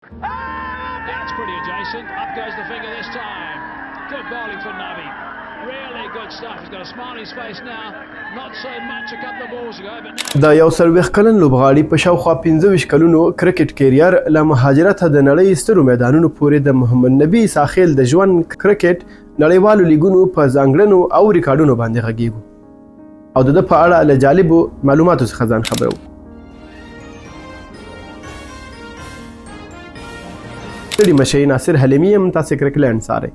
That's pretty adjacent. Up goes the finger this time. Good bowling for Nabi. Really good stuff. He's got a smile on his face now. Not so much a couple of balls ago, but now... د یو څلوېښت کلن لوبغاړي په شاوخوا 25 کلونو کرکټ کیریر له مهاجرته د نړۍ سترو میدانونو پورې د محمد نبي ساحل د ژوند کرکټ نړیوالو لیګونو په ځانګړنو او ریکارډونو باندې غږیږو او د په اړه له جالبو معلوماتو څخه ځان خبرو. ستړي مشي ناصر حلیمي هم تاسې کرکټ ساري.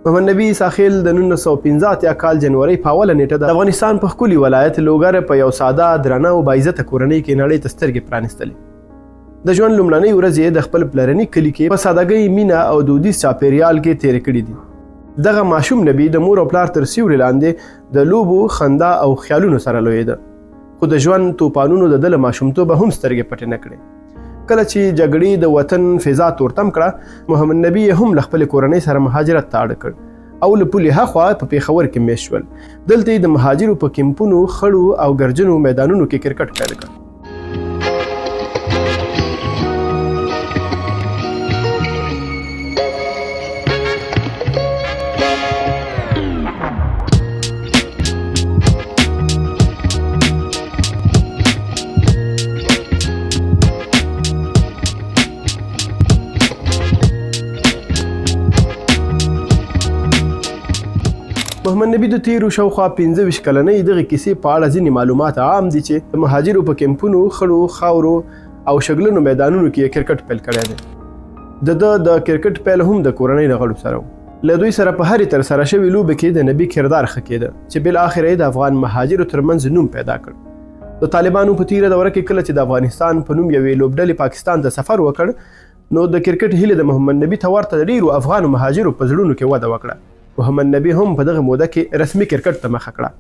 محمد نبي ساحل د 1915 کال جنوري په اوله نیټه د افغانستان په ښکلي ولایت لوګر په یو ساده درنه او باعزته کورنۍ کې نړۍ ته سترګې پرانیستلې. د ژوند لومړنۍ ورځې د خپل پلرني کلي کې په سادهګۍ مینه او دودیز چاپیریال کې تېرې کړې دي. دغه ماشوم نبي د مور او پلار تر سیوري لاندې د لوبو خندا او خیالونو سره لویده، خو د ژوند توپانونو د ده له ماشومتوبه هم سترګې پټې نه کړې. کله چې جګړې د وطن فضا تورتم کړه، محمد نبي هم له خپلې کورنۍ سره مهاجرت ته اړ کړ او له پولې هاخوا په پېښور کې میشت شول. دلته یې د مهاجرو په کیمپونو، خړو او ګرجنو میدانونو کې کرکټ پیل کړ. محمد نبي د تیرو شاوخوا 25 کلنۍ دغه کیسې په اړه ځینې معلومات عام دي چې د مهاجرو په کیمپونو، خړو، خاورو او شګلنو میدانونو کې کرکټ پیل کړی دی. د کرکټ پیل هم د کورنۍ له غړو سره و. له دوی سره په هرې ترسره شوې لوبې کې د نبي کردار ښه کېده چې بالاخره یې د افغان مهاجرو ترمنځ نوم پیدا کړ. د طالبانو په تیره دوره کې کله چې د افغانستان په نوم یوې لوبډلې پاکستان ته سفر وکړ، نو د کرکټ هیلې د محمد نبي ته ورته ډیرو افغان مهاجرو په زړونو کې وده وکړه. محمد نبي هم په دغه موده کې رسمي کرکټ ته مخه کړه.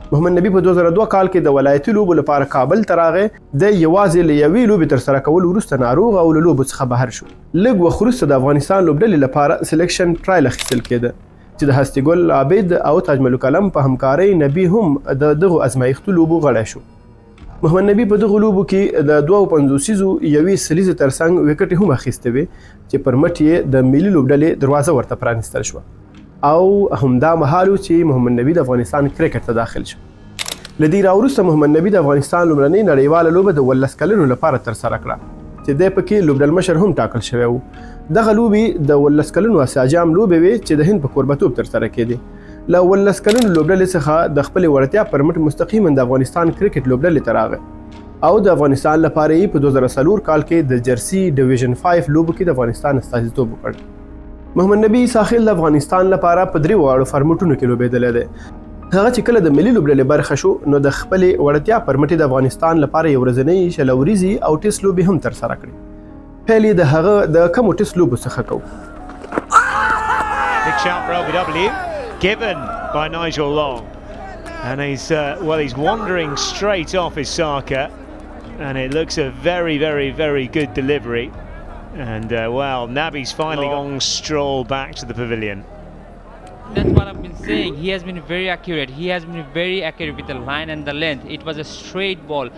محمد نبي په 2002 کال کې د ولایتي لوبو لپاره کابل ته راغی. د یوازې له یوې لوبې ترسره کولو وروسته ناروغ او له لوبو څخه بهر شو. لږ وخت وروسته د افغانستان لوبډلې لپاره سلیکشن ټرایل اخیستل کېده چې د هستي ګل عابد او تاج ملک علم په همکارۍ نبي هم د دغو ازمایښتو لوبو غړی شو. محمد نبي په دغو لوبو کې د 52 یوې سلیزې ترڅنګ وکټې هم اخیستې وې چې پر مټ یې د ملي لوبډلې دروازه ورته پرانیستل شوه او همدا مهال چې محمد نبي د افغانستان کرکټ ته داخل شو. له دې راوروسته محمد نبي د افغانستان لومړنۍ نړیواله لوبه د 18 کلنو لپاره ترسره کړه چې دی پکې لوبډلمشر هم ټاکل شوی و. دغه لوبې د 18 کلنو اسیا جام لوبې وې چې د هند په کوربتوب ترسره کېدې. له 18 کلنو لوبډلې څخه د خپلې وړتیا پر مټ مستقیما د افغانستان کرکټ لوبډلې ته راغی او د افغانستان لپاره یې په 2004 کال کې د جرسي ډیویژن 5 لوبو کې د افغانستان استازیتوب وکړ. محمد نبي ساحل د افغانستان لپاره په 3 واړو فارمټونو کې لوبېدلی دی. هغه چې کله د ملي لوبډلې برخه شو، نو د خپلې وړتیا پر مټ د افغانستان لپاره یو ورځنۍ شلوریزي او ټیسټ لوبې هم ترسره کړې. پیل یې د هغه د کمو ټیسټ لوبو څخه کوو. Big shout for LBW given by Nigel Long, and he's wandering straight off his Saka, and it looks a very good delivery. And Nabi's finally long stroll back to the pavilion. That's what I've been saying. He has been very accurate. He has been very accurate with the line and the length. It was a straight ball.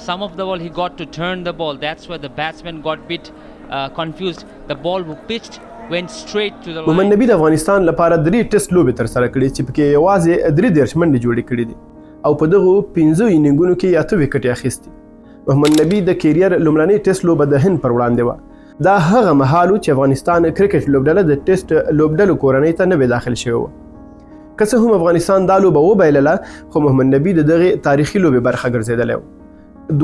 Some of the ball he got to turn the ball. That's where the batsman got a bit confused. The ball pitched went straight to the line. محمد نبي د افغانستان لپاره 3 ټیسټ لوبې ترسره کړې چې پکې یوازې 33 منډې جوړې کړې دي او په دغو 15 انینګونو کې 8 وکټې اخیستې. محمد نبي د کیریر لومړنۍ ټیسټ لوبه د هند پر وړاندې وه. دا هغه مهال چې افغانستان کرکټ لوبډله د ټیسټ لوبډلو کورنۍ ته نه داخل شوی و. که څه هم افغانستان دا لوبه وبایلله، خو محمد نبي د دغې تاریخي لوبې برخه ګرځېدلی و.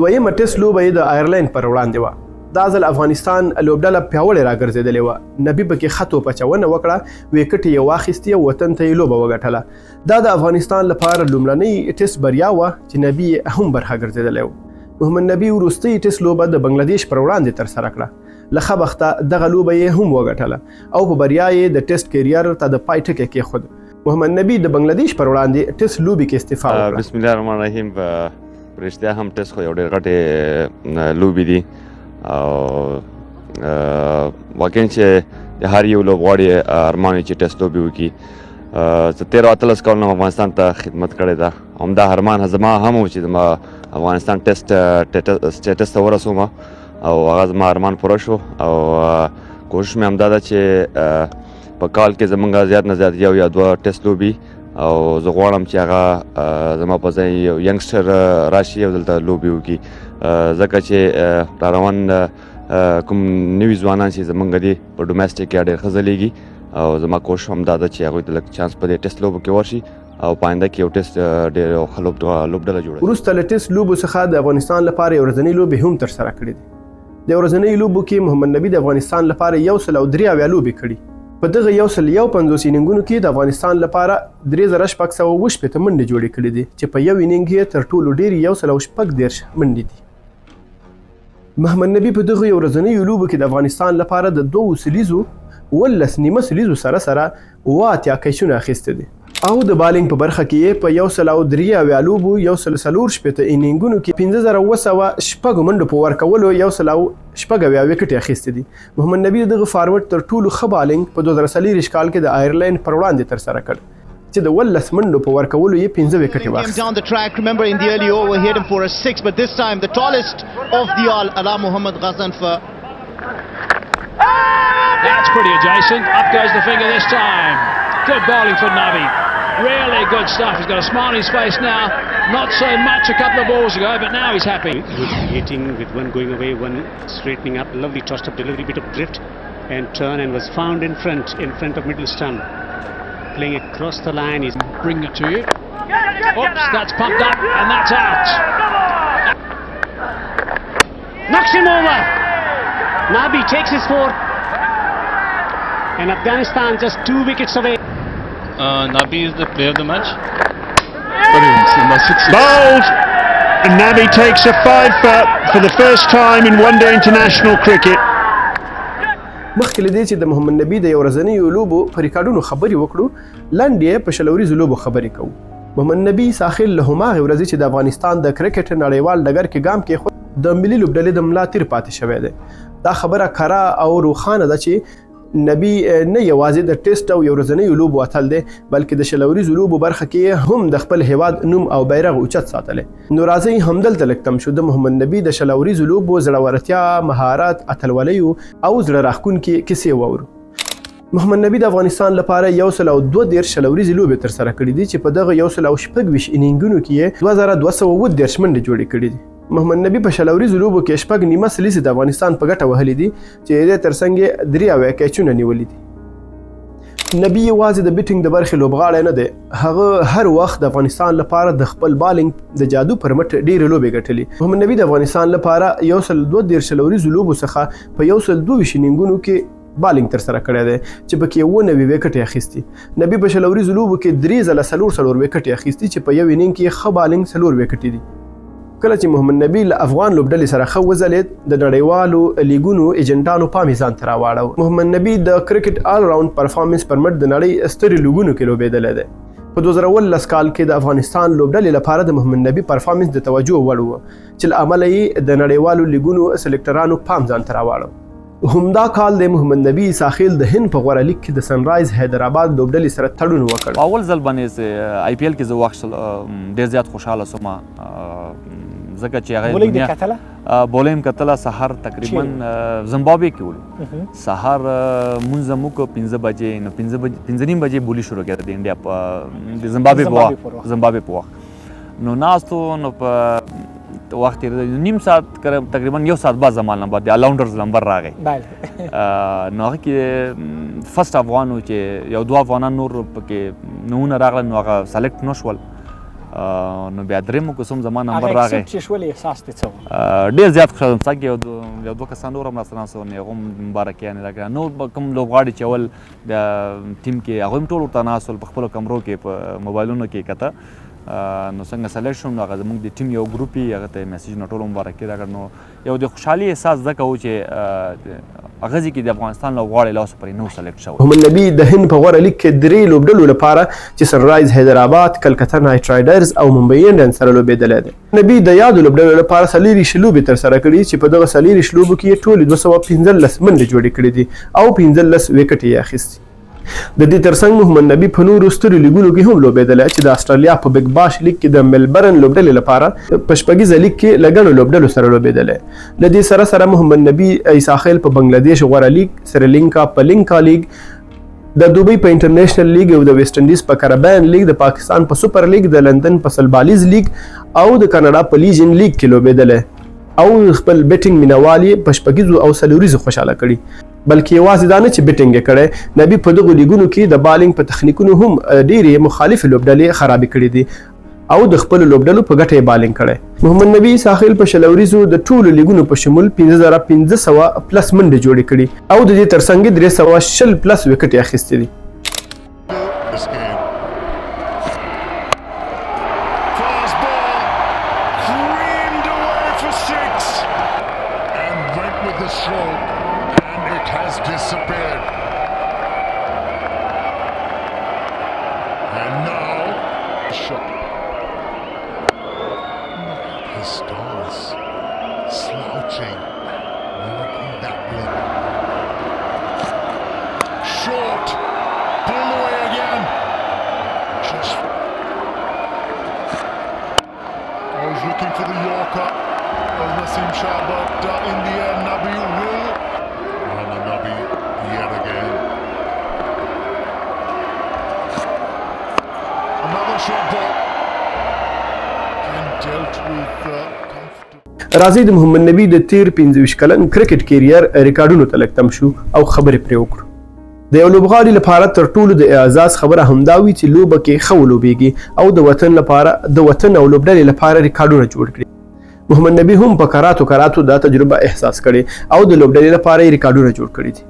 دویمه ټیسټ لوبه یې د آیرلینډ پر وړاندې وه. دا ځل افغانستان لوبډله پیاوړې راګرځېدلې وه. نبي پکې ښه توپچونه وکړه، وکټې یې واخیستې او وطن ته یې لوبه وګټله. دا د افغانستان لپاره لومړنۍ ټیسټ بریا وه چې نبي هم برخه ګرځېدلی و. محمد نبي وروستۍ ټیسټ لوبه د بنګلادیش پر وړاندې ترسره کړه. له ښه بخته دغه لوبه یې هم وګټله او په بریا یې د ټیسټ کیریر ته د پای ټکی کېښود. محمد نبي د بنګلادیش پر وړاندې ټیسټ لوبې کې استعفا وکړه. بسم الله الرحمن الرحیم. په رښتیا هم ټیسټ خو یو ډېر غټې لوبې دي او واقعا چې د هر یو لوبغاړي ارمان وي چې ټیسټ لوبې وکړي. زه 13-13 کلونه افغانستان ته خدمت کړې ده. همدا ارمان زما هم و چې زما افغانستان ټیسټ ته ورسوم او هغه زما ارمان پوره شو او کوشش مې همدا ده چې په کال کې زمونږ زیات نه زیات یو یا دوه ټیسټ لوبي او زه غواړم چې هغه زما په ځای یو ینګسټر راشي او دلته لوبي وکړي ځکه چې را روان کوم نوي ځوانان چې زمونږ دي په ډومېسټک کې ډېر ښه ځلیږي او زما کوشش همدا ده چې هغوی ته لږ چانس په دې ټیسټ لوبو کې ورشي او په آینده کې یو ټیسټ ډېر ښه لوبډله جوړوي. وروسته له ټیسټ لوبو څخه د افغانستان لپاره یو ورځنۍ لوبې هم ترسره کړې دي. د ورځنۍ لوبو کې محمد نبي د افغانستان لپاره 103 لوبې کړي. په دغه 151 انینګونو کې د افغانستان لپاره 3680 منډې جوړې کړې دي چې په یو انینګ کې تر ټولو ډېرې 114 منډې دي. محمد نبي په دغه ورځنۍ لوبو کې د افغانستان لپاره د 2 سلیزو 19 نیمه سلیزو سره 8 کیسونه اخیستې دي او د بالینګ په برخه کې په 103 لوبو 140 انینګونو کې 5706 منډو په ورکولو 106 وکټې اخیستې دي. محمد نبي دغه فارمټ تر ټولو ښه بالینګ په 2023 کال کې د آیرلینډ پر وړاندې ترسره کړ چې د 19 منډو په ورکولو یې 15 وکټې واخیستې. Down the track, remember in the early over he hit him for a 6, but this time the tallest of the all, Ala Muhammad Ghazanfar. That's pretty adjacent. Up goes the finger this time. Good bowling for Nabi. Really good stuff. He's got a smile on his face now. Not so much a couple of balls ago, but now he's happy. Good hitting with one going away, one straightening up. Lovely tossed up delivery, bit of drift and turn, and was found in front of middle stump. Playing across the line. He's bring it to you. Oops, that's pumped up and that's out. Knocks him over. Nabi takes his fourth. And Afghanistan just 2 wickets away. Nabi is the player of the match. Bowled! And Nabi takes a 5 for the first time in one-day international cricket. مخکې له دې چې د محمد نبي د یو ورځنیو لوبو په ریکارډونو خبرې وکړو لاندې یې په شلوریزو لوبو خبرې کوو. محمد نبي ساحل له هماغې ورځې چې د افغانستان د کرکټ نړیوال ډګر کې ګام کېښود د ملي لوبډلې د ملا تیر پاتې شوی دی. دا خبره کره او روښانه ده چې نبي نه یوازې د ټیسټ او یو ورځنیو لوبو اتل دی بلکې د شلوریزو لوبو برخه کې هم د خپل هیواد نوم او بیرغ اوچت ساتلی. نو راځئ همدلته لږ تم شو د محمد نبي د شلوریزو لوبو زړورتیا، مهارت، اتلولیو او زړه راښکونکې کیسې واورو. محمد نبي د افغانستان لپاره 132 شلوریزې لوبې ترسره کړي دي چې په دغه 126 انینګونو کې یې 2210 منډې جوړې کړي دي. محمد نبي په شلوریزو لوبو کې 6 نیمه سلیزې د افغانستان په ګټه وهلې دي چې د ترڅنګ 3 کیچونه نیولې دي. نبي یوازې د بیټینګ د برخې لوبغاړی نه دی، هغه هر وخت د افغانستان لپاره د خپل بالینګ د جادو پر مټ ډېرې لوبې ګټلي. محمد نبي د افغانستان لپاره 132 شلوریزو لوبو څخه په 122 انینګونو کې بالینګ ترسره کړی دی چې پکې 19 وکټې اخیستي. نبي په شلوریزو لوبو کې 3 ځله 4 وکټې اخیستي چې په یو انینګ کې ښه بالینګ 4 وکټې دي. کله چې محمد نبي له افغان لوبډلې سره ښه وځلید د نړیوالو لیګونو ایجنټانو پام یې ځان ته راواړو. محمد نبي د کرکټ آل راوند پرفارمنس پر مټ د نړۍ سترې لیګونو کې لوبېدلی دی. په 2019 کال کې د افغانستان لوبډلې لپاره د محمد نبي پرفارمنس د توجه وړ و چې له امله یې د نړیوالو لیګونو سلیکټرانو پام ځان ته راواړو. همدا کال د محمد نبي ساحل د هند په غوره لیګ کې د سنرایز حیدرآباد لوبډلې سره تړون وکړ. اول ځل باندې آی پی ایل کې زه واخیستل ډېر زیات خوشحاله شوم ځکه چې هغه بولینګ کتله سهار تقریبا زمبابوې کې ولو سهار مونځ موږ 5 بجې نو 5:30 بجې بولی شروع کړه د انډیا په د زمبابوې په وخت نو ناستو نو په وخت نیم ساعت تقریبا 1 ساعت بعد زمان نمبر د الاونډرز نمبر راغی نو هغه کې فرست افغانو چې یو 2 افغانان نور پکې نونه راغله نو هغه سلیکټ نشول نو بیا درېمو کوم زمان نمبر راغی چې شولې احساس ته څه ډېر زیات خوشاله څنګه یو 2 کسان نور هم راسره ناستو نه هم مبارکیانې راکړه نور کوم لوبغاړي چې اول د ټیم کې هغوی هم ټول ورته ناست ول په خپلو کمرو کې په موبایلونو کې کته نو څنګه سلیکټ شوم نو هغه زموږ د ټیم یو ګروپ یې هغه ته میسیجونه ټولو مبارکي راکړه نو یو د خوشحالي احساس ځکه و چې هغه ځای کې د افغانستان لوبغاړی لا اوسه پورې نو سلیکټ شوی. محمد نبي د هند په غوره لیګ کې 3 لوبډلو لپاره چې سنرایز حیدرآباد، کلکته نایټ رایډرز او ممبئی انډینز سره لوبېدلی دی. نبي د یادو لوبډلو لپاره 4 لوبې ترسره کړي چې په دغه 4 لوبو کې یې ټولې 215 منډې جوړې کړې دي او 15 وکټې یې اخیستي. د دې ترڅنګ محمد نبي په نورو سترو لیګونو کې هم لوبېدلی چې د استرالیا په بګ باش لیګ کې د ملبرن لوبډلې لپاره په شپږیزه لیګ کې له ګڼو لوبډلو سره لوبېدلی. له دې سره سره محمد نبي عیساخیل په بنګلادیش غوره لیګ، سریلانکا په لینکا لیګ، د دوبۍ په انټرنیشنل لیګ او د ویسټ انډیز په کربین لیګ، د پاکستان په سوپر لیګ، د لندن په سلبالیز لیګ او د کاناډا په لیجن لیګ کې لوبېدلی او خپل بیټینګ مینوال یې په شپږیزو او څلوریزو خوشحاله کړي. بلکې یوازې دا نه چې بیټینګ یې کړی، نبي په دغو لیګونو کې د بالینګ په تخنیکونو هم ډېرې مخالفې لوبډلې خرابې کړي دي او د خپلو لوبډلو په ګټه یې بالینګ کړی. محمد نبي ساحل په شلوریزو د ټولو لیګونو په شمول 5500 پلس منډې جوړې کړي او د دې ترڅنګ 320 پلس وکټ یې اخیستې دي. راځي د محمد نبي د تیر 25 کلن کرکټ کیریر ریکارډونو ته لږ تم شو او خبرې پرې وکړو. د یو لوبغاړي لپاره تر ټولو د اعزاز خبره همدا وي چې لوبه کې ښه ولوبېږي او د وطن لپاره د وطن او لوبډلې لپاره ریکارډونه جوړ کړي. محمد نبي هم په کراتو دا تجربه احساس کړي او د لوبډلې لپاره ریکارډونه جوړ کړي دي.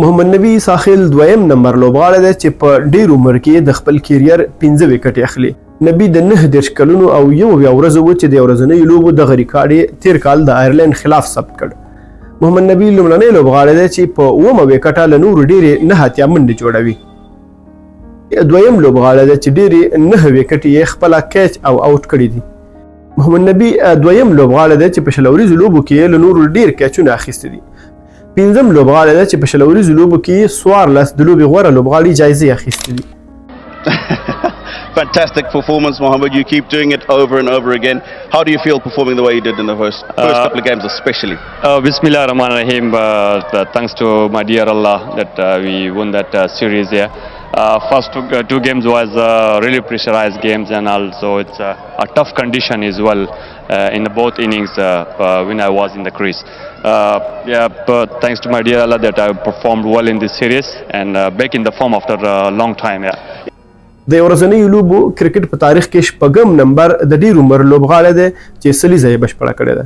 محمد نبي ساحل 2م نمبر لوبغاړی دی چې په ډېر عمر کې د خپل کیریر 15 وکټې اخلي. نبي د 9 کلونو او یو ورځ و چې د ورځنۍ لوبو دغه ریکارډ تیر کال د آیرلند خلاف ثبت کړ. محمد نبي لومړنی لوبغاړی دی چې په 9 وکټه له نورو ډېرې 9 منډې جوړوي. دویم لوبغاړی دی چې ډېرې 9 وکټې یې خپله کیچ او آوټ کړي دي. محمد نبي دویم لوبغاړی دی چې په شلوریزو لوبو کې له نورو ډېر کیچونه اخیستي دي. پنځم لوبغاړی دی چې په شلوریزو لوبو کې 14 د لوبې غوره لوبغاړي جایزې اخیستې دي. Fantastic performance, Mohammad. You keep doing it over and over again. How do you feel performing the way you did in the first couple of games, especially? Bismillah ar-Rahman ar-Rahim. Thanks to my dear Allah that we won that series here. First two games was really pressurized games, and also it's a tough condition as well in both innings when I was in the crease. But thanks to my dear Allah that I performed well in this series and back in the form after a long time. د ورځنیو لوبو کرکټ په تاریخ کې شپږم نمبر د ډېر عمر لوبغاړی دی چې سلیزه یې بشپړه کړې ده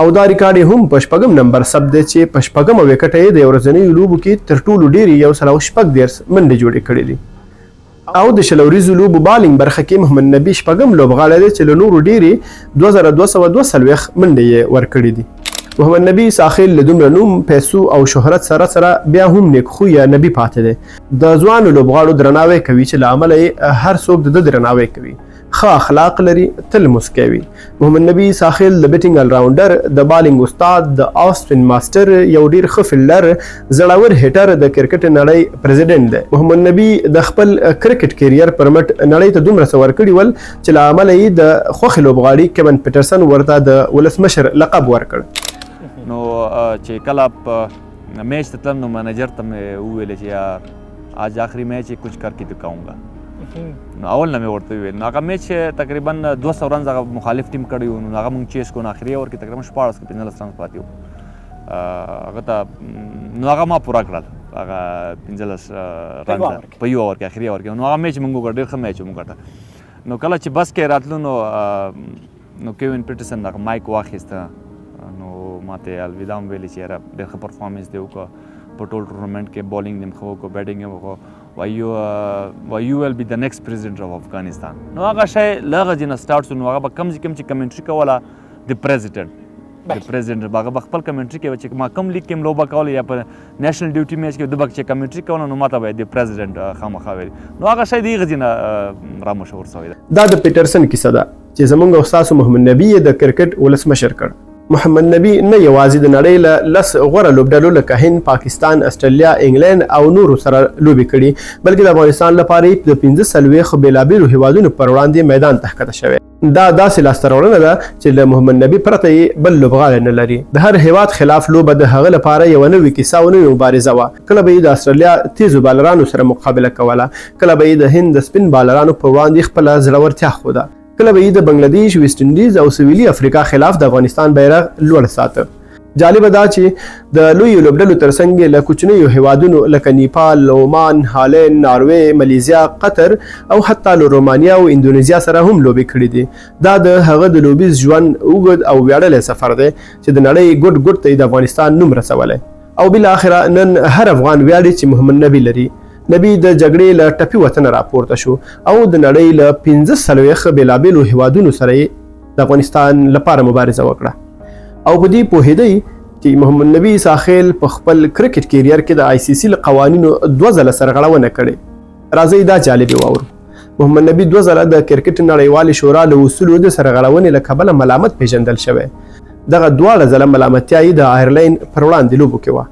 او دا ریکارډ یې هم په شپږم نمبر ثبت دی چې په شپږمه وکټه یې د ورځنیو لوبو کې تر ټولو ډېرې 114 منډې جوړې کړې دي. او د شلوریزو لوبو بالینګ برخه کې محمد نبي شپږم لوبغاړی دی چې له نورو ډېرې 2242 منډې یې ورکړې دي. محمد نبي ساحل له دومره نوم، پیسو او شهرت سره بیا هم نیکخویه نبي پاتې دی. د ځوانو لوبغاړو درناوی کوي چې له امله یې هر څوک د ده درناوی کوي. ښه اخلاق لري، تل مسکی وي. محمد نبي ساحل د بیټینګ الراونډر، د بالینګ استاد، د آسپن ماسټر، یو ډېر ښه فیلډر، زړور هیټر، د کرکټ نړۍ پریزیډنټ دی. محمد نبي د خپل کرکټ کیریر پر مټ نړۍ ته دومره څه ورکړي ول چې له امله یې د خوښې لوبغاړي کیون پیټرسن ورته د ولسمشر لقب ورکړ. نو چې کله په میچ ته تلم نو منیجر ته مې وویل چې آج آخری میچ ہے کچھ کر کے دکھاؤں گا. نو اول نه مې ورته وویل. نو هغه میچ تقریبا 200 رنز هغه مخالف ټیم کړی و، نو هغه موږ چیس کړو. نو اخري اوور کې تقریبا 14 کې 15 رنز پاتې وو. هغه ته نو هغه ما پوره کړل، هغه 15 رنز په یو اوور کې اخري اوور کې. نو هغه میچ موږ وکړ، ډېر ښه میچ موږ وکړ. نو کله چې بس کې راتلو نو کیون پیټرسن هغه مایک واخیسته، نو ماته الوداع هم ویلې چې یاره ډېر ښه پرفارمنس دی وکړه په ټول ټورنمنټ کې، بالینګ دې هم ښه وکړو، بیټینګ یې وکړو. وای یو ویل بی د نیکسټ پریزیډنټ اف افغانستان. نو هغه شی له هغه ځای نه سټارټ شو. نو هغه به کم چې کمنټري کوله د پریزیډنټ به هغه به خپل کمنټري کوي چې ما کم لیګ کې هم لوبه کوله یا په نیشنل ډیوټي میچ کې د به چې کمنټري کوله نو ماته به د پریزیډنټ خامخا ویل. نو هغه شی د هغه ځای نه رامشهور شوی دی. دا د پیټرسن کیسه ده چې زموږ استاد محمد نبي د کرکټ ولسمشر کړ. محمد نبی نه یوازې د نړۍ له 10 غوره لوبډلو لکه هند، پاکستان، استرالیا، انګلند او نورو سره لوبې کړي، بلکې د افغانستان لپاره د 45 بېلابېلو هیوادونو پر وړاندې میدان ته ښکته شوی. دا داسې لاسته راوړنه ده چې له محمد نبی پرته یې بل لوبغاړی نه لري. د هر هیواد خلاف لوبه د هغه لپاره یوه نوې کیسه او نوې مبارزه وه. کله به یې د استرالیا تیزو بالرانو سره مقابله کوله، کله به یې د هند د سپین بالرانو پر وړاندې خپله زړورتیا ښوده، کله به یې د بنګلادیش، ویسټ انډیز او سویلي افریقا خلاف د افغانستان بیرغ لوړ ساته. جالبه دا چې د لویو لوبډلو ترڅنګ له کوچنیو هیوادونو لکه نیپال، عمان، هالند، ناروې، ملیزیا، قطر او حتی له رومانیا او اندونیزیا سره هم لوبې کړې دي. دا د هغه د لوبیز ژوند اوږد او ویاړلی سفر دی چې د نړۍ ګوټ ګوټ ته یې د افغانستان نوم رسولی او بالاخره نن هر افغان ویاړي چې محمد نبی لري. نبی د جګړې له ټپي وطنه راپورته شو او د نړۍ له 45 بېلابېلو هیوادونو سره یې د افغانستان لپاره مبارزه وکړه او په دې پوهېدی چې محمد نبی ساخیل په خپل کرکټ کیریر کې د ICC له قوانینو 2 ځله سرغړونه کړې. راځئ دا جالبې واورو. محمد نبی 2 ځله د کرکټ نړیوالې شورا له اصولو د سرغړونې له کبله ملامت پیژندل شوی. دغه 2 ځله ملامتیا یې د آیرلینډ پر وړاندې لوبو کې وه.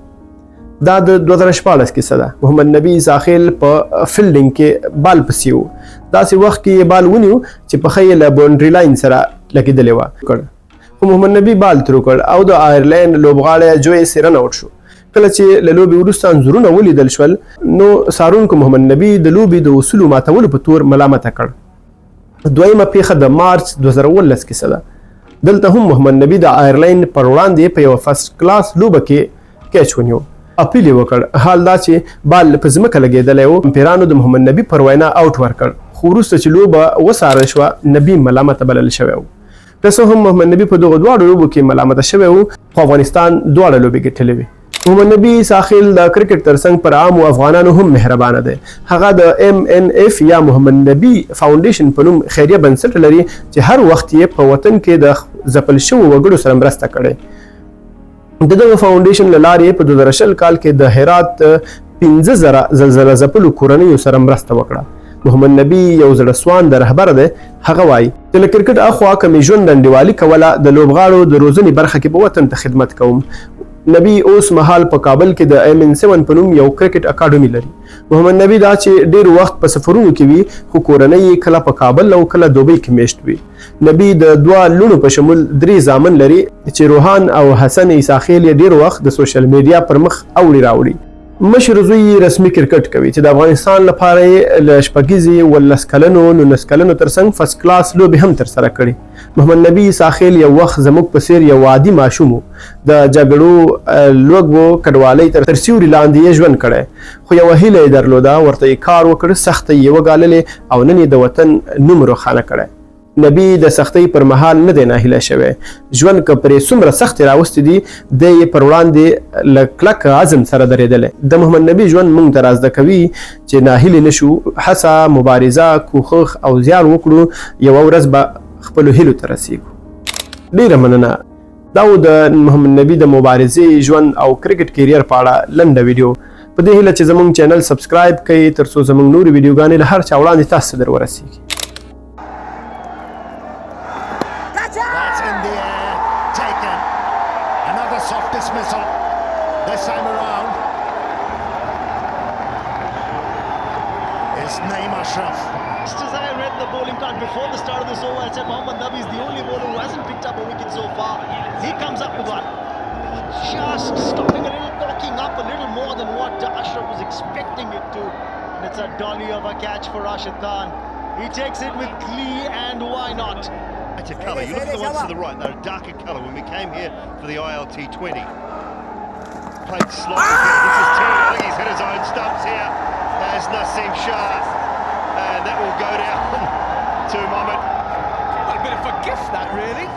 دا د 2014 کیسه ده. محمد نبی ساخیل په فیلډینګ کې بال پسې و. داسې وخت کې یې بال ونیو چې پښه یې له باونډري لاین سره لګېدلې وه. خو محمد نبی بال ترو کړ او د آیرلینډ لوبغاړی جوی سیرن آوټ شو. کله چې له لوبې وروسته انځورونه ولیدل شول نو څارونکو محمد نبی د لوبې د اصولو ماتولو په تور ملامته کړ. دویمه پیښه د مارچ 2019 کیسه ده. دلته هم محمد نبی د آیرلینډ پر وړاندې په یوه فرست کلاس لوبه کې کیچ ونیو. اپیل یې وکړ. حال دا چې بال په ځمکه لګېدلی و، امپیرانو د محمد نبی پر وینا آوټ ورکړ. خو وروسته چې لوبه وڅارل شوه نبی ملامته بلل شوی و. که څه هم محمد نبی په دغو 2 لوبو کې ملامته شوی و خو افغانستان 2 لوبې ګټلې وې. محمد نبی ساخیل د کرکټ ترڅنګ پر عامو افغانانو هم مهربانه دی. هغه د MNF یا محمد نبی فاونډیشن په نوم خیریه بنسټ لري چې هر وخت یې په وطن کې د ځپل شوو وګړو سره مرسته کړې. د دغه فاونډیشن له لارې په 2020 کال کې د هرات 15,000 زلزله ځپلو کورنیو سره مرسته وکړه. محمد نبی یو زړه سوانده رهبر دی. هغه وایي چې له کرکټ اخوا که مې ژوند انډیوالي کوله د لوبغاړو د روزنې برخه کې به وطن ته خدمت کوم. نبی اوس مهال په کابل کې د MN7 په نوم یو کرکټ اکاډمي لري. محمد نبی دا چې ډیر وخت په سفرونو کې وي خو کورنۍ کله په کابل او کله دوبۍ کې میشت وي. نبی د 2 لونو په شمول 3 زامن لري چې روحان او حسن اساخیل یې ډیر وخت د سوشل میډیا پر مخ اوړي راوړي. مشر زوی رسمي کرکټ کوي چې د افغانستان لپاره له شپږیزې 19 کلنو 19 کلنو ترڅنګ فرست کلاس لوبې هم ترسره کړي. محمد نبی ساخیل یو وخت زموږ په څیر یو عادي ماشوم و. د جګړو لوږو کډوالۍ تر سیوري لاندې یې ژوند کړی خو یوه هیله یې درلوده، ورته یې کار وکړ، سخته یې وګاللې او نن یې د وطن نوم روښانه کړی. نبی د سختۍ پر مهال نه دی ناهیله شوی. ژوند که پرې څومره سختې راوستې دي دی یې پر وړاندې له کلک عزم سره درېدلی. د محمد نبی ژوند موږ ته را زده کوي چې ناهیلې نه شو، هڅه، مبارزه، کوښښ او زیار وکړو، یوه ورځ به خپلو هیلو ته رسیږو. ډېره مننه. دا و د محمد نبی د مبارزې ژوند او کرکټ کیریر په اړه لنډه ویډیو. په دې هیله چې زموږ چینل سبسکرایب کړئ تر څو زموږ نورې ویډیوګانې له هر چا وړاندې تاسو ته در ورسیږي. This time around, it's Naeem Ashraf. Just as I read the bowling card before the start of this over, I said Mohammad Nabi is the only bowler who hasn't picked up a wicket so far. He comes up with one. Just stopping a little, talking up a little more than what Ashraf was expecting it to. And it's a dolly of a catch for Rashid Khan. He takes it with glee, and why not? It's a colour. You look at the ones to the right, they're a darker colour when we came here for the ILT20. Played slightly better. This is Terry. I think he's hit his own stumps here as Naseem Shah. And that will go down to Mohammad. What a bit of a gift that, really.